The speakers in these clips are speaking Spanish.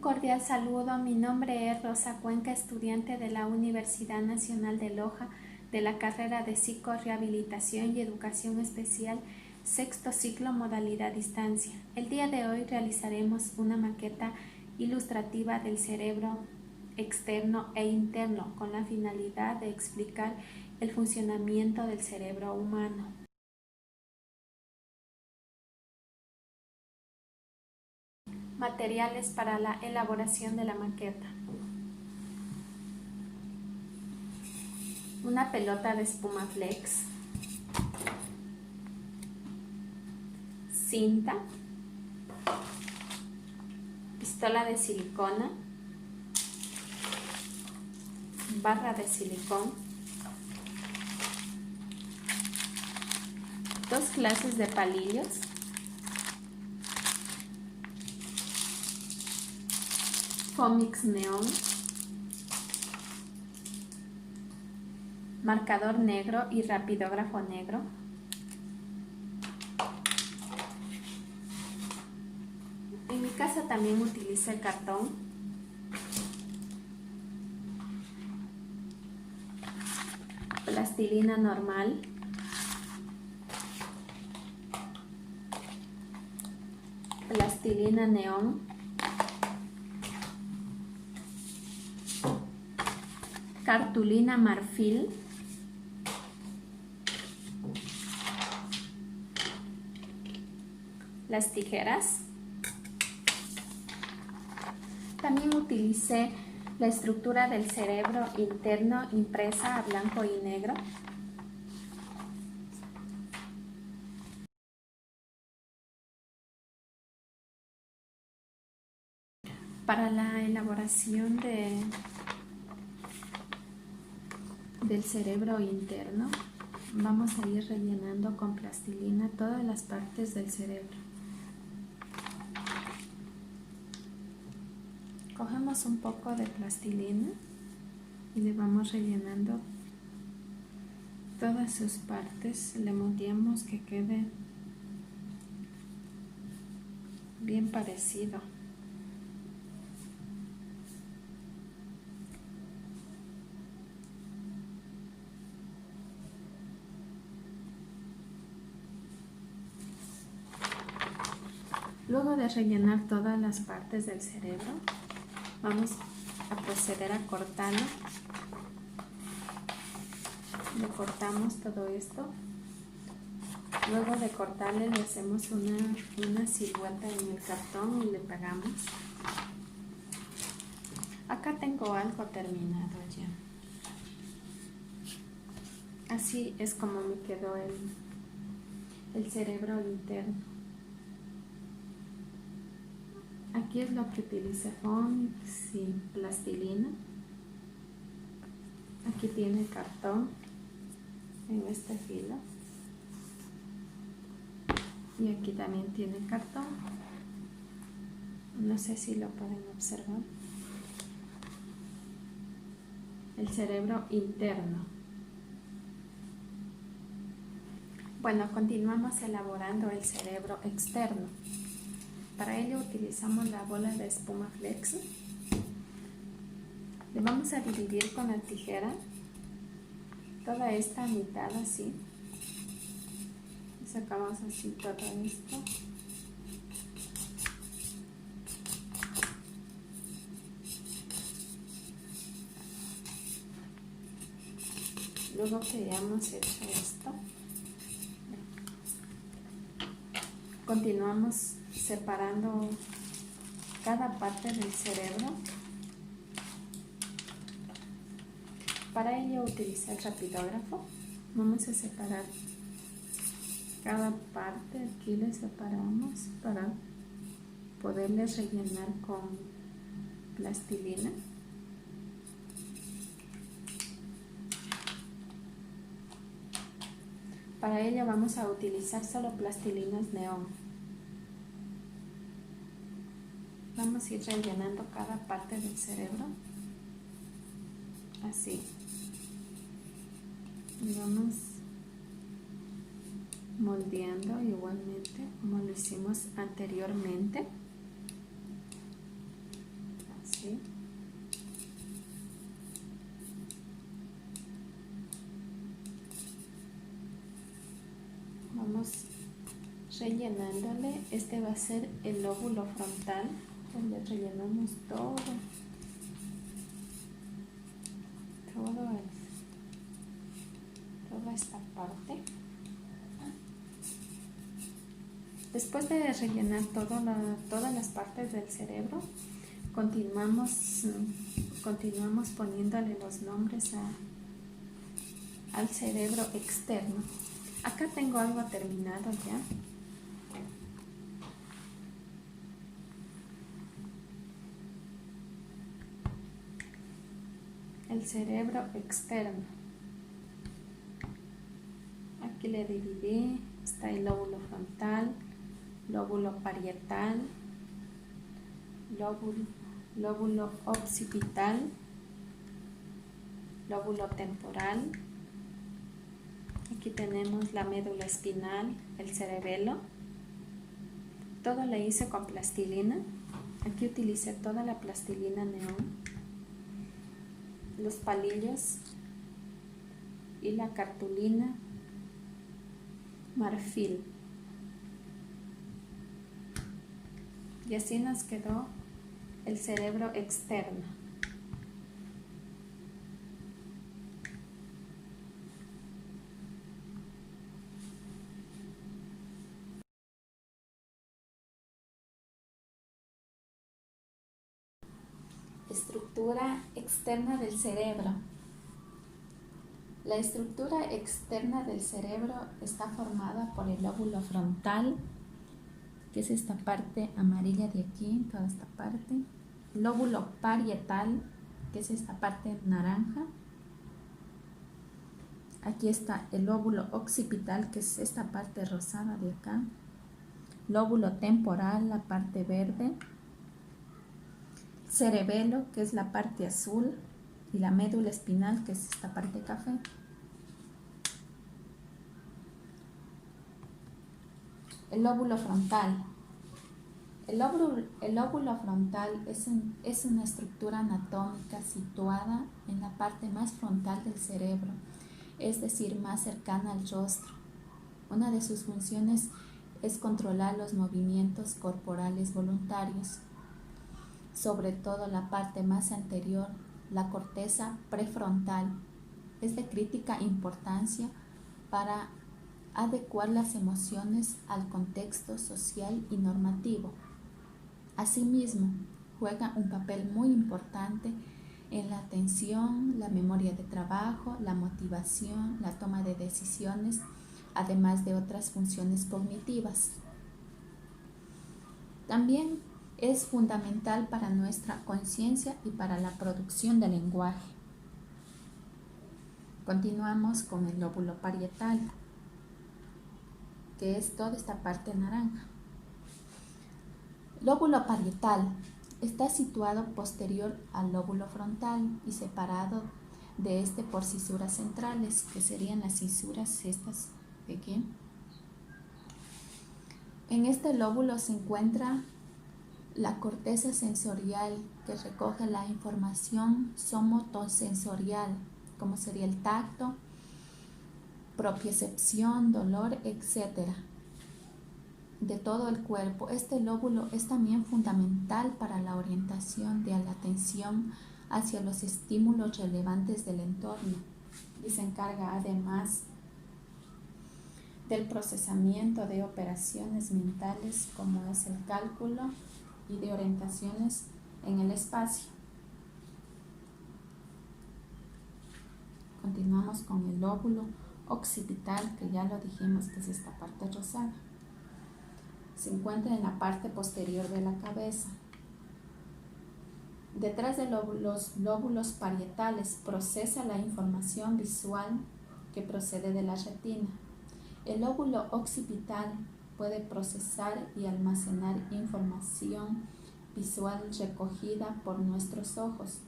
cordial saludo, mi nombre es Rosa Cuenca, estudiante de la Universidad Nacional de Loja de la carrera de Psicorehabilitación y Educación Especial, sexto ciclo modalidad distancia. El día de hoy realizaremos una maqueta ilustrativa del cerebro externo e interno con la finalidad de explicar el funcionamiento del cerebro humano. Materiales para la elaboración de la maqueta: una pelota de espuma flex, cinta, pistola de silicona, barra de silicón, 2 clases de palillos, Foamix neón, marcador negro y rapidógrafo negro, en mi casa también utilicé cartón, plastilina normal, plastilina neón, cartulina marfil, las tijeras. También utilicé la estructura del cerebro interno impresa a blanco y negro. Para la elaboración del cerebro interno, vamos a ir rellenando con plastilina todas las partes del cerebro. Cogemos un poco de plastilina y le vamos rellenando todas sus partes, le moldeamos que quede bien parecido. Luego de rellenar todas las partes del cerebro, vamos a proceder a cortarlo. Le cortamos todo esto. Luego de cortarle, le hacemos una silueta en el cartón y le pegamos. Acá tengo algo terminado ya. Así es como me quedó el cerebro interno. Aquí es lo que utilicé, Foamix y plastilina. Aquí tiene cartón en este filo. Y aquí también tiene cartón. No sé si lo pueden observar. El cerebro interno. Bueno, continuamos elaborando el cerebro externo. Para ello utilizamos la bola de espuma flex. Le vamos a dividir con la tijera toda esta mitad así. Y sacamos así todo esto. Luego que hayamos hecho esto, continuamos separando cada parte del cerebro. Para ello utilicé el rapidógrafo. Vamos a separar cada parte. Aquí le separamos para poderle rellenar con plastilina. Para ello vamos a utilizar solo plastilinas neón. Vamos a ir rellenando cada parte del cerebro, así. Y vamos moldeando igualmente como lo hicimos anteriormente. así. Vamos rellenándole. Este va a ser el lóbulo frontal, donde rellenamos toda esta parte. Después de rellenar todas las partes del cerebro, continuamos poniéndole los nombres al cerebro externo. Acá tengo algo terminado ya. El cerebro externo. Aquí le dividí. Está el lóbulo frontal, lóbulo parietal, lóbulo occipital, lóbulo temporal. Aquí tenemos la médula espinal, el cerebelo. Todo lo hice con plastilina. Aquí utilicé toda la plastilina neón, los palillos y la cartulina marfil. Y así nos quedó el cerebro externo. Estructura externa del cerebro. La estructura externa del cerebro está formada por el lóbulo frontal, que es esta parte amarilla de aquí, toda esta parte. Lóbulo parietal, que es esta parte naranja. Aquí está el lóbulo occipital, que es esta parte rosada de acá. Lóbulo temporal, la parte verde. Cerebelo, que es la parte azul, y la médula espinal, que es esta parte café. El lóbulo frontal. El lóbulo frontal es una estructura anatómica situada en la parte más frontal del cerebro, es decir, más cercana al rostro. Una de sus funciones es controlar los movimientos corporales voluntarios, sobre todo la parte más anterior, la corteza prefrontal. Es de crítica importancia para adecuar las emociones al contexto social y normativo. Asimismo, juega un papel muy importante en la atención, la memoria de trabajo, la motivación, la toma de decisiones, además de otras funciones cognitivas. También es fundamental para nuestra conciencia y para la producción del lenguaje. Continuamos con el lóbulo parietal, que es toda esta parte naranja. Lóbulo parietal está situado posterior al lóbulo frontal y separado de este por cisuras centrales, que serían las cisuras estas de aquí. En este lóbulo se encuentra la corteza sensorial, que recoge la información somatosensorial, como sería el tacto, propiocepción, dolor, etc. de todo el cuerpo. Este lóbulo es también fundamental para la orientación de la atención hacia los estímulos relevantes del entorno y se encarga además del procesamiento de operaciones mentales como es el cálculo y de orientaciones en el espacio. Continuamos con el lóbulo occipital, que ya lo dijimos que es esta parte rosada. Se encuentra en la parte posterior de la cabeza. Detrás de los lóbulos parietales procesa la información visual que procede de la retina. El lóbulo occipital puede procesar y almacenar información visual recogida por nuestros ojos.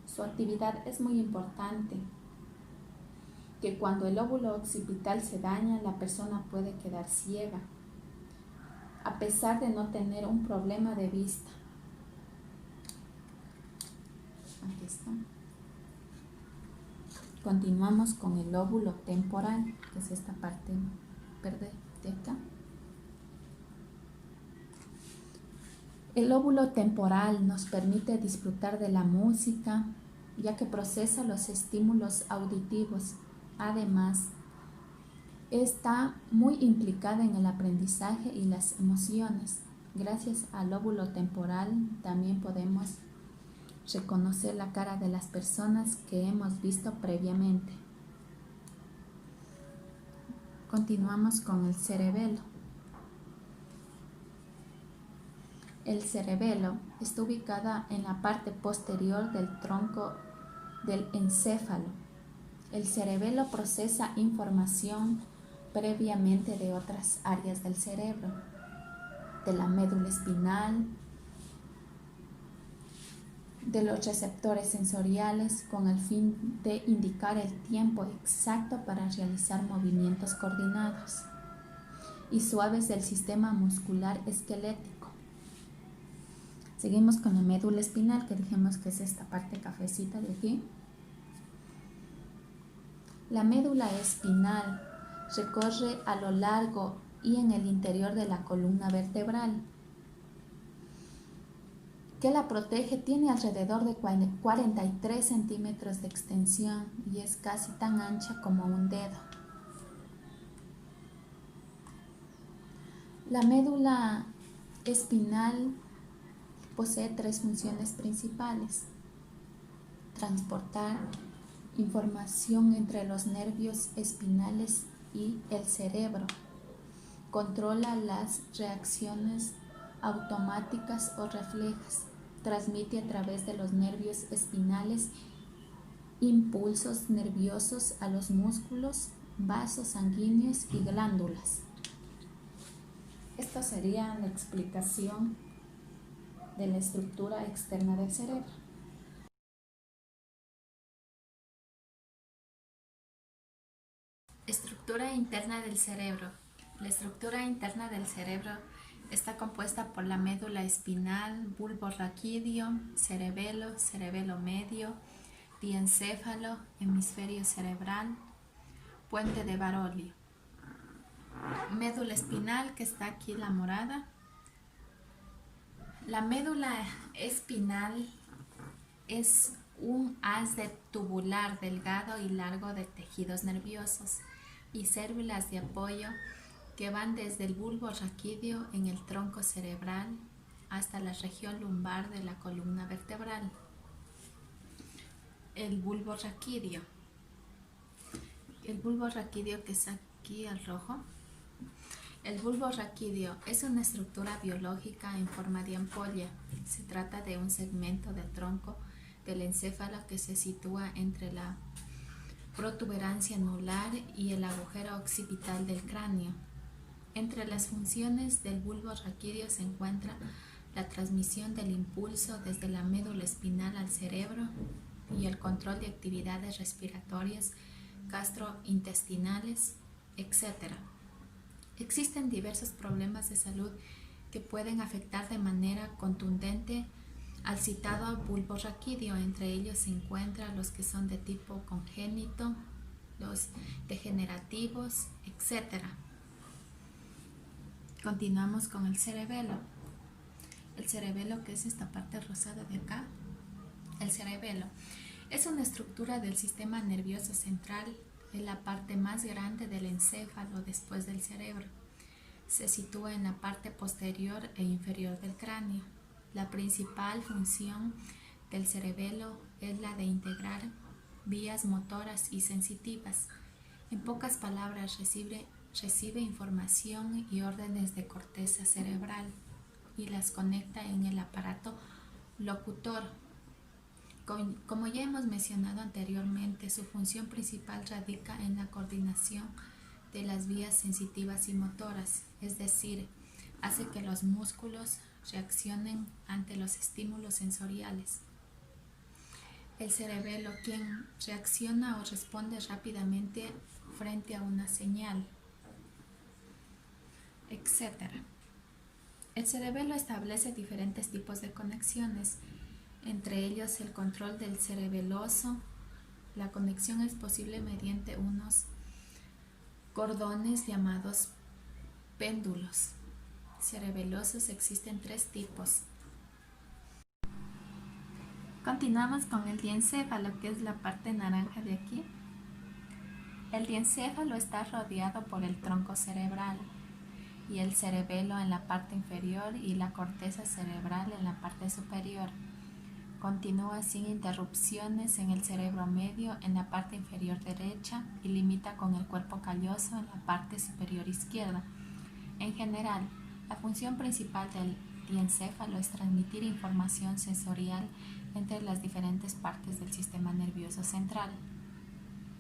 Su actividad es muy importante, que cuando el lóbulo occipital se daña, la persona puede quedar ciega, a pesar de no tener un problema de vista. Aquí está. Continuamos con el lóbulo temporal, que es esta parte verde de acá. El lóbulo temporal nos permite disfrutar de la música, ya que procesa los estímulos auditivos. Además, está muy implicada en el aprendizaje y las emociones. Gracias al lóbulo temporal también podemos reconocer la cara de las personas que hemos visto previamente. Continuamos con el cerebelo. El cerebelo está ubicada en la parte posterior del tronco del encéfalo. El cerebelo procesa información previamente de otras áreas del cerebro, de la médula espinal, de los receptores sensoriales, con el fin de indicar el tiempo exacto para realizar movimientos coordinados, y suaves del sistema muscular esquelético. Seguimos con la médula espinal, que dijimos que es esta parte cafecita de aquí. La médula espinal recorre a lo largo y en el interior de la columna vertebral, que la protege. Tiene alrededor de 43 centímetros de extensión y es casi tan ancha como un dedo. La médula espinal posee tres funciones principales: transportar información entre los nervios espinales y el cerebro, controla las reacciones automáticas o reflejas, transmite a través de los nervios espinales impulsos nerviosos a los músculos, vasos sanguíneos y glándulas. Esto sería la explicación de la estructura externa del cerebro. Estructura interna del cerebro. La estructura interna del cerebro está compuesta por la médula espinal, bulbo raquídeo, cerebelo, cerebelo medio, diencéfalo, hemisferio cerebral, puente de Barolio. Médula espinal, que está aquí la morada. La médula espinal es un haz de tubular delgado y largo de tejidos nerviosos y células de apoyo que van desde el bulbo raquídeo en el tronco cerebral hasta la región lumbar de la columna vertebral. El bulbo raquídeo. El bulbo raquídeo, que es aquí el rojo. El bulbo raquídeo es una estructura biológica en forma de ampolla. Se trata de un segmento del tronco del encéfalo que se sitúa entre la protuberancia anular y el agujero occipital del cráneo. Entre las funciones del bulbo raquídeo se encuentra la transmisión del impulso desde la médula espinal al cerebro y el control de actividades respiratorias, gastrointestinales, etc. Existen diversos problemas de salud que pueden afectar de manera contundente al citado bulbo raquídeo. Entre ellos se encuentran los que son de tipo congénito, los degenerativos, etc. Continuamos con el cerebelo. El cerebelo, que es esta parte rosada de acá. El cerebelo es una estructura del sistema nervioso central, en la parte más grande del encéfalo después del cerebro. Se sitúa en la parte posterior e inferior del cráneo. La principal función del cerebelo es la de integrar vías motoras y sensitivas. En pocas palabras, recibe información y órdenes de corteza cerebral y las conecta en el aparato locutor. Como ya hemos mencionado anteriormente, su función principal radica en la coordinación de las vías sensitivas y motoras, es decir, hace que los músculos reaccionen ante los estímulos sensoriales. El cerebelo, quien reacciona o responde rápidamente frente a una señal, etc. El cerebelo establece diferentes tipos de conexiones entre ellos el control del cerebeloso. La conexión es posible mediante unos cordones llamados péndulos. Cerebelosos existen 3 tipos. Continuamos con el diencéfalo, que es la parte naranja de aquí. El diencéfalo está rodeado por el tronco cerebral y el cerebelo en la parte inferior y la corteza cerebral en la parte superior. Continúa sin interrupciones en el cerebro medio en la parte inferior derecha y limita con el cuerpo calloso en la parte superior izquierda. En general, la función principal del diencéfalo es transmitir información sensorial entre las diferentes partes del sistema nervioso central.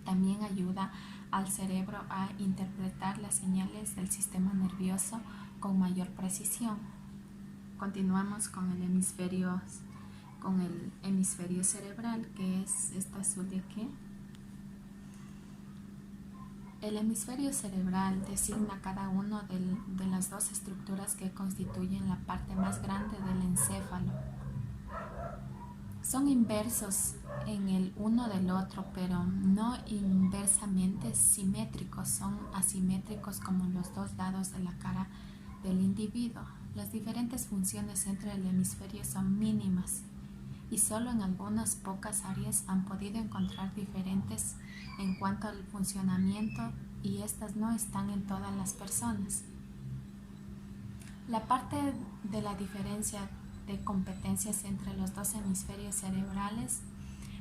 También ayuda al cerebro a interpretar las señales del sistema nervioso con mayor precisión. Continuamos con el hemisferio cerebral, que es esta azul de aquí. El hemisferio cerebral designa cada una de las 2 estructuras que constituyen la parte más grande del encéfalo. Son inversos en el uno del otro, pero no inversamente simétricos, son asimétricos como los 2 lados de la cara del individuo. Las diferentes funciones entre el hemisferio son mínimas y solo en algunas pocas áreas han podido encontrar diferentes en cuanto al funcionamiento, y estas no están en todas las personas. La parte de la diferencia de competencias entre los 2 hemisferios cerebrales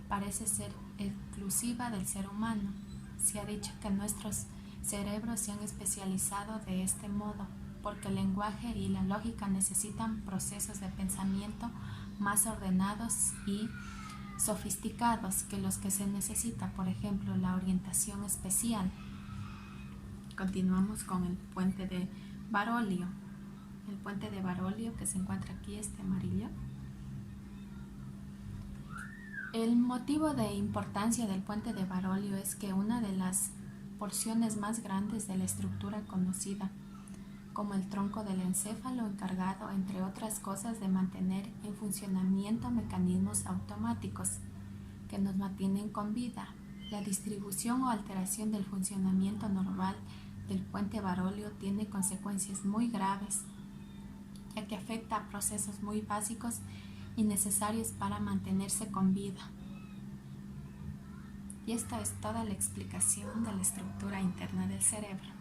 parece ser exclusiva del ser humano. Se ha dicho que nuestros cerebros se han especializado de este modo, porque el lenguaje y la lógica necesitan procesos de pensamiento más ordenados y sofisticados que los que se necesita, por ejemplo, la orientación especial. Continuamos con el puente de Barolio. El puente de Barolio, que se encuentra aquí, este amarillo. El motivo de importancia del puente de Barolio es que una de las porciones más grandes de la estructura conocida como el tronco del encéfalo, encargado, entre otras cosas, de mantener en funcionamiento mecanismos automáticos que nos mantienen con vida. La distribución o alteración del funcionamiento normal del puente Barolio tiene consecuencias muy graves, ya que afecta a procesos muy básicos y necesarios para mantenerse con vida. Y esta es toda la explicación de la estructura interna del cerebro.